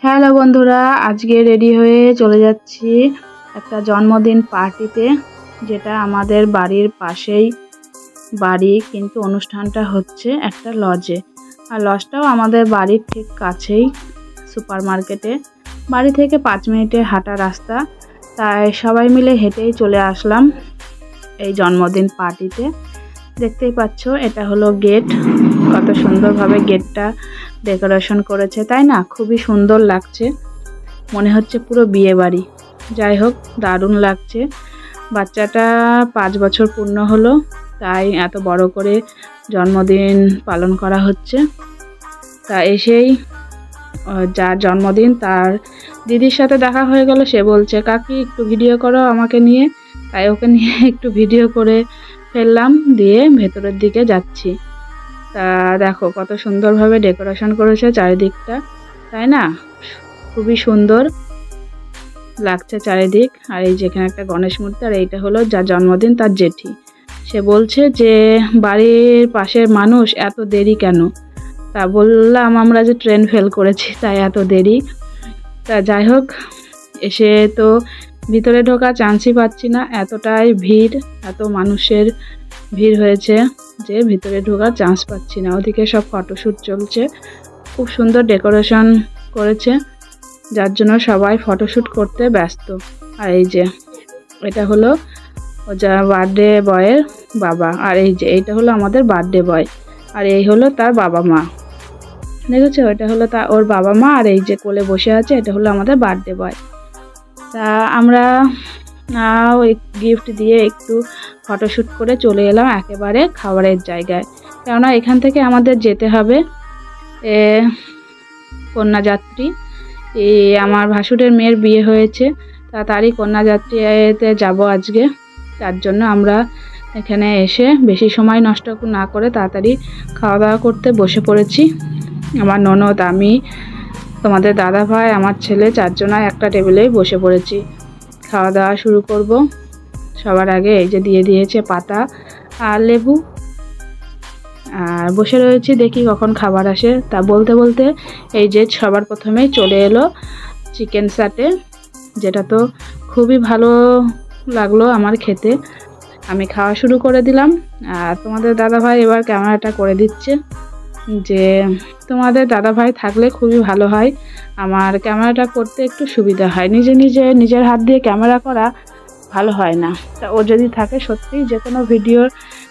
Hello বন্ধুরা, আজকে ready হয়ে চলে যাচ্ছি একটা জন্মদিন পার্টিতে, যেটা আমাদের বাড়ির পাশেই বাড়ি, কিন্তু অনুষ্ঠানটা হচ্ছে একটা লজে। আর লজটাও আমাদের বাড়ির ঠিক কাছেই, সুপার মার্কেটে। বাড়ি থেকে 5 মিনিটের হাঁটা রাস্তা। তাই সবাই মিলে হেঁটেই চলে আসলাম এই জন্মদিন পার্টিতে। দেখতেই পাচ্ছ, এটা হলো গেট। কত সুন্দরভাবে গেটটা ডেকোরেশন করেছে, তাই না? খুবই সুন্দর লাগছে, মনে হচ্ছে পুরো বিয়ে বাড়ি। যাই হোক, দারুণ লাগছে। বাচ্চাটা 5 বছর পূর্ণ হলো, তাই এত বড় করে জন্মদিন পালন করা হচ্ছে। তা এসেই যার জন্মদিন তার দিদির সাথে দেখা হয়ে গেল। সে বলছে, কাকি একটু ভিডিও করো আমাকে নিয়ে। তাই ওকে নিয়ে একটু ভিডিও করে ফেললাম, দিয়ে ভেতরের দিকে যাচ্ছি। তা দেখো কত সুন্দরভাবে ডেকোরেশন করেছে চারিদিকটা, তাই না? খুবই সুন্দর লাগছে চারিদিক। আর এই যেখানে একটা গণেশ মূর্তি, আর এইটা হলো যার জন্মদিন তার জেঠি। সে বলছে যে বাড়ির পাশের মানুষ, এত দেরি কেন? তা বললাম আমরা যে ট্রেন ফেল করেছি, তাই এত দেরি। তা যাই হোক, এসে তো ভিতরে ঢোকা চান্সই পাচ্ছি না, এতটাই ভিড়, এত মানুষের ভিড় হয়েছে যে ভিতরে ঢোকার চান্স পাচ্ছি না। ওদিকে সব ফটোশ্যুট চলছে, খুব সুন্দর ডেকোরেশন করেছে, যার জন্য সবাই ফটোশ্যুট করতে ব্যস্ত। আর এই যে এটা হলো ও যা বার্থডে বয়ের বাবা, আর এই যে এইটা হলো আমাদের বার্থডে বয়, আর এই হলো তার বাবা মা। দেখেছো, এটা হলো ওর বাবা মা, আর এই যে কোলে বসে আছে এটা হলো আমাদের বার্থডে বয়। তা আমরা ওই গিফট দিয়ে একটু ফটোশ্যুট করে চলে এলাম একেবারে খাবারের জায়গায়, কেননা এখান থেকে আমাদের যেতে হবে কন্যাযাত্রী। আমার ভাসুরের মেয়ের বিয়ে হয়েছে, তারই কন্যাযাত্রীতে যাব আজকে। তার জন্য আমরা এখানে এসে বেশি সময় নষ্ট না করে তাড়াতাড়ি খাওয়া দাওয়া করতে বসে পড়েছি। আমার ননদ, আমি, তোমাদের দাদা ভাই, আমার ছেলে, 4 জনায় একটা টেবিলেই বসে পড়েছি। খাওয়া দাওয়া শুরু করব। সবার আগে এই যে দিয়ে দিয়েছে পাতা আর লেবু, আর বসে রয়েছি, দেখি কখন খাবার আসে। তা বলতে বলতে এই যে সবার প্রথমেই চলে এলো চিকেন সাটে, যেটা তো খুবই ভালো লাগলো আমার খেতে। আমি খাওয়া শুরু করে দিলাম, আর তোমাদের দাদাভাই এবার ক্যামেরাটা করে দিচ্ছে। যে তোমাদের দাদাভাই থাকলে খুবই ভালো হয়, আমার ক্যামেরাটা করতে একটু সুবিধা হয়। নিজের হাত দিয়ে ক্যামেরা করা ভালো হয় না। তা ও যদি থাকে, সত্যিই যে কোনো ভিডিওর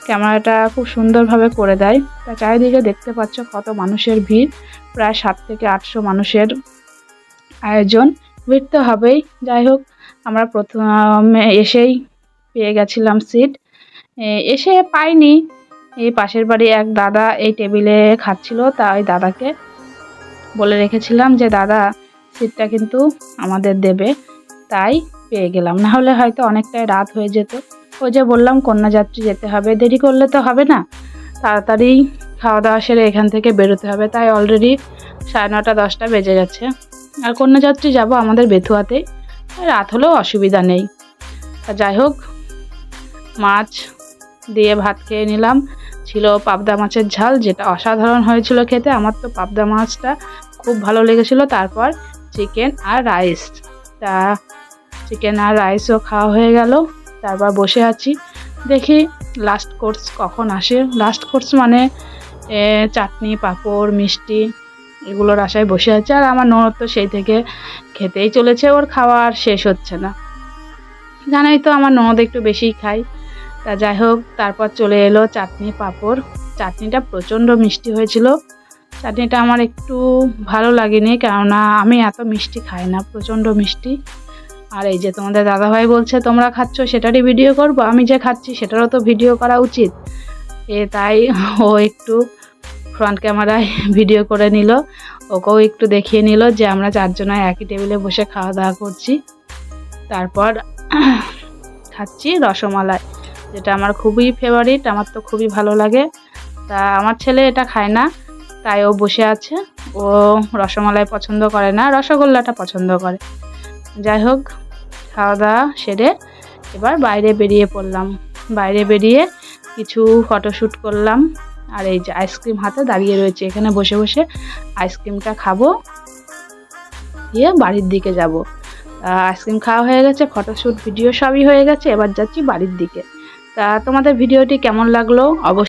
ক্যামেরাটা খুব সুন্দরভাবে করে দেয়। তা চারিদিকে দেখতে পাচ্ছ কত মানুষের ভিড়, প্রায় 700 থেকে 800 মানুষের আয়োজন। ভিড় তো হবেই। যাই হোক, আমরা প্রথমে এসেই পেয়ে গেছিলাম সিট। এসে পাইনি, এই পাশের বাড়ি এক দাদা এই টেবিলে খাচ্ছিল, তাই দাদাকে বলে রেখেছিলাম যে দাদা সিটটা কিন্তু আমাদের দেবে, তাই পেয়ে গেলাম। না হলে হয়তো অনেকটাই রাত হয়ে যেত। ওই যে বললাম কন্যাযাত্রী যেতে হবে, দেরি করলে তো হবে না, তাড়াতাড়ি খাওয়া দাওয়া সেরে এখান থেকে বেরোতে হবে। তাই অলরেডি 9:30 10টা বেজে গেছে। আর কন্যাযাত্রী যাব আমাদের বেথুয়াতেই, রাত হলেও অসুবিধা নেই। তা যাই হোক, মাছ দিয়ে ভাত খেয়ে নিলাম। ছিল পাবদা মাছের ঝাল, যেটা অসাধারণ হয়েছিল খেতে। আমার তো পাবদা মাছটা খুব ভালো লেগেছিল। তারপর চিকেন আর রাইস। তা চিকেন আর রাইসও খাওয়া হয়ে গেল। তারপর বসে আছি, দেখি লাস্ট কোর্স কখন আসে। লাস্ট কোর্স মানে চাটনি, পাঁপড়, মিষ্টি, এগুলোর আশায় বসে আছে। আর আমার ননদ তো সেই থেকে খেতেই চলেছে, ওর খাওয়া আর শেষ হচ্ছে না। জানাই তো আমার ননদ একটু বেশিই খায়। তা যাই হোক, তারপর চলে এলো চাটনি, পাঁপড়। চাটনিটা প্রচণ্ড মিষ্টি হয়েছিল। চাটনিটা আমার একটু ভালো লাগেনি, কেননা আমি এত মিষ্টি খাই না, প্রচণ্ড মিষ্টি। আর এই যে তোমাদের দাদাভাই বলছে তোমরা খাচ্ছ সেটারই ভিডিও করব, আমি যে খাচ্ছি সেটারও তো ভিডিও করা উচিত। তাই ও একটু ফ্রন্ট ক্যামেরায় ভিডিও করে নিল, ওকেও একটু দেখিয়ে নিল যে আমরা 4 জনায় একই টেবিলে বসে খাওয়া দাওয়া করছি। তারপর খাচ্ছি রসমালাই, যেটা আমার খুবই ফেভারিট, আমার তো খুবই ভালো লাগে। তা আমার ছেলে এটা খায় না, তাই ও বসে আছে। ও রসমালাই পছন্দ করে না, রসগোল্লাটা পছন্দ করে। যাই হোক, খাওয়া দাওয়া সেরে এবার বাইরে বেরিয়ে পড়লাম। বাইরে বেরিয়ে কিছু ফটোশ্যুট করলাম। আর এই যে আইসক্রিম হাতে দাঁড়িয়ে রয়েছে, এখানে বসে বসে আইসক্রিমটা খাবো। দিয়ে বাড়ির দিকে যাব। আইসক্রিম খাওয়া হয়ে গেছে, ফটোশ্যুট ভিডিও সবই হয়ে গেছে, এবার যাচ্ছি বাড়ির দিকে। তা তোমাদের ভিডিওটি কেমন লাগলো অবশ্যই